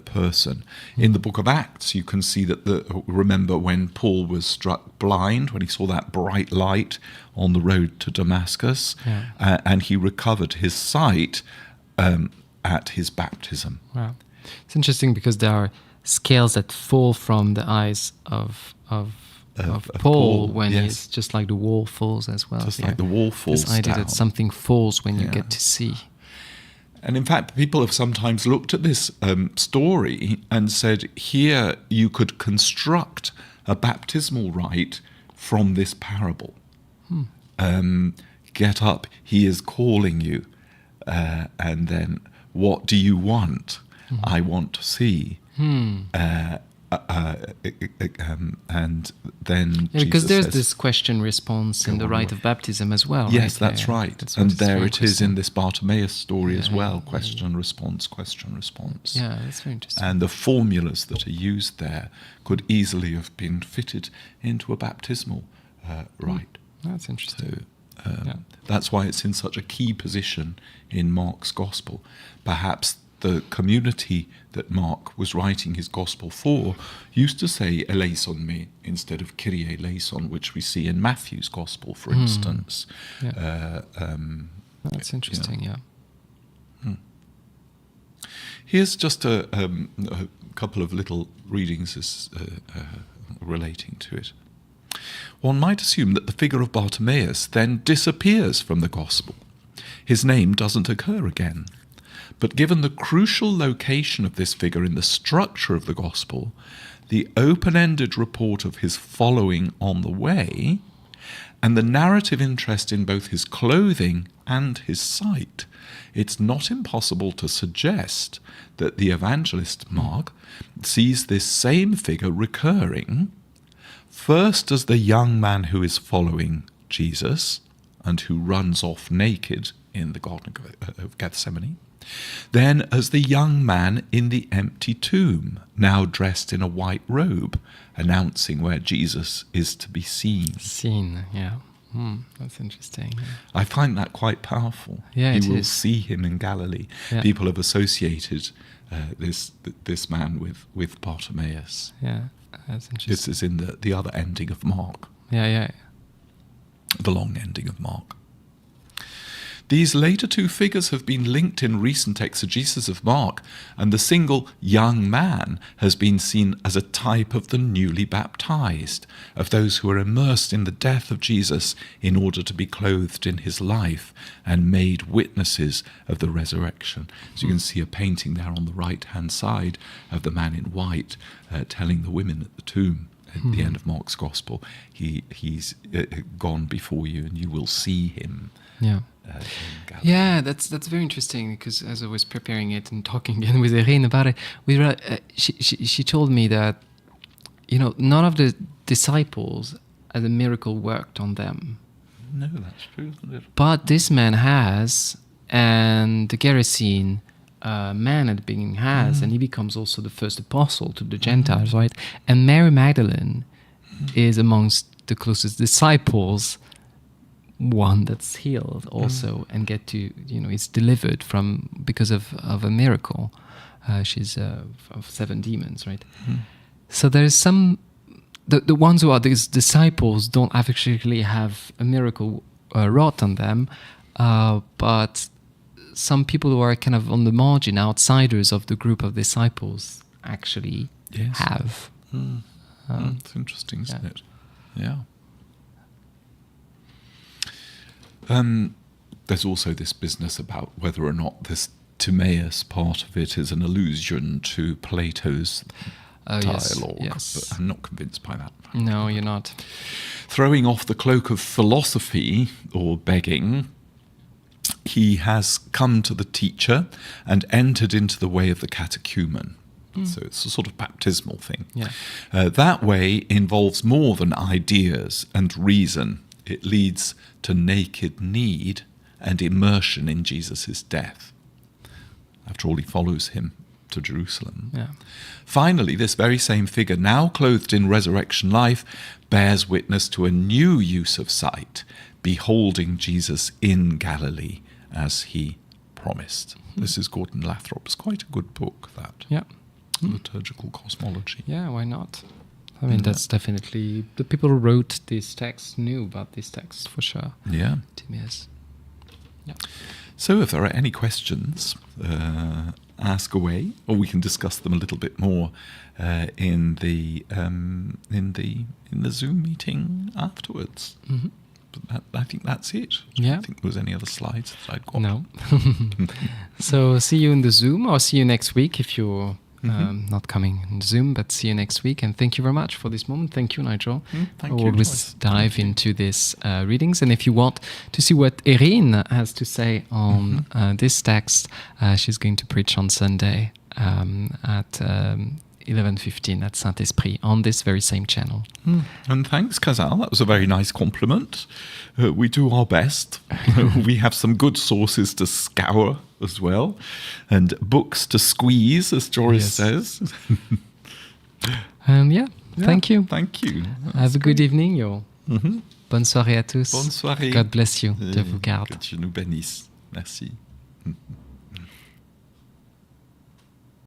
person. In the book of Acts, you can see that remember when Paul was struck blind, when he saw that bright light on the road to Damascus, and he recovered his sight at his baptism. Wow. It's interesting because there are scales that fall from the eyes of Paul when he's just like the wall falls as well. Just like the wall falls this idea down. that something falls when you get to see. And in fact, people have sometimes looked at this story and said, here you could construct a baptismal rite from this parable. Get up, he is calling you. And then, what do you want? I want to see. And then because Jesus there's says, this question response in the rite of baptism as well. yes, right? that's right. That's And what's there very it is in interesting. this Bartimaeus story as well. Question, response. Yeah, that's very interesting. And the formulas that are used there could easily have been fitted into a baptismal rite. That's interesting. So that's why it's in such a key position in Mark's gospel. Perhaps the community that Mark was writing his gospel for used to say eleison me instead of Kyrie eleison, which we see in Matthew's gospel, for instance. That's interesting, Here's just a couple of little readings relating to it. One might assume that the figure of Bartimaeus then disappears from the gospel. His name doesn't occur again. But given the crucial location of this figure in the structure of the gospel, the open-ended report of his following on the way, and the narrative interest in both his clothing and his sight, it's not impossible to suggest that the evangelist Mark sees this same figure recurring, first as the young man who is following Jesus and who runs off naked in the Garden of Gethsemane, then as the young man in the empty tomb, now dressed in a white robe, announcing where Jesus is to be seen. That's interesting. I find that quite powerful. Yeah, you will see him in Galilee. Yeah. People have associated this man with Bartimaeus. Yeah, that's interesting. This is in the other ending of Mark. Yeah. The long ending of Mark. These later two figures have been linked in recent exegesis of Mark, and the single young man has been seen as a type of the newly baptized, of those who are immersed in the death of Jesus in order to be clothed in his life and made witnesses of the resurrection. So you can see a painting there on the right-hand side of the man in white telling the women at the tomb at the end of Mark's Gospel, he's gone before you and you will see him. Yeah, that's very interesting, because as I was preparing it and talking again with Erin about it, she told me that, none of the disciples had a miracle worked on them. No, that's true, isn't it? But this man has, and the Gerasene man at the beginning has, and he becomes also the first apostle to the Gentiles, right? And Mary Magdalene is amongst the closest disciples, one that's healed also and get to, is delivered because of a miracle. She's of 7 demons, right? So there's some, the ones who are these disciples don't actually have a miracle wrought on them, but some people who are kind of on the margin, outsiders of the group of disciples, actually Yes. have. It's interesting, isn't yeah. it? Yeah. There's also this business about whether or not this Timaeus part of it is an allusion to Plato's dialogue, yes. but I'm not convinced by that. No, you're not. Throwing off the cloak of philosophy, or begging, he has come to the teacher and entered into the way of the catechumen. So it's a sort of baptismal thing. Yeah. That way involves more than ideas and reason. It leads to naked need and immersion in Jesus' death. After all, he follows him to Jerusalem. Yeah. Finally, this very same figure, now clothed in resurrection life, bears witness to a new use of sight, beholding Jesus in Galilee as he promised. This is Gordon Lathrop's quite a good book, that. Yeah. Liturgical Cosmology. Yeah, why not? I mean, that's definitely... The people who wrote this text knew about this text, for sure. Yeah. Timaeus. Yeah. So if there are any questions, ask away, or we can discuss them a little bit more in the Zoom meeting afterwards. Mm-hmm. But I think that's it. Yeah. I don't think there was any other slides that I'd got. No. So see you in the Zoom, or see you next week if you're not coming in Zoom, but see you next week. And thank you very much for this moment. Thank you, Nigel. Thank we'll you, always Joris. dive into these readings. And if you want to see what Erin has to say on this text, she's going to preach on Sunday at 11:15 at Saint-Esprit on this very same channel. And thanks, Kazal. That was a very nice compliment. We do our best. We have some good sources to scour as well, and books to squeeze, as Joris says. And thank you. Thank you. Have a good evening, y'all. Bonne soirée à tous. Bonne soirée. God bless you. Dieu vous garde. Que Dieu nous bénisse. Merci.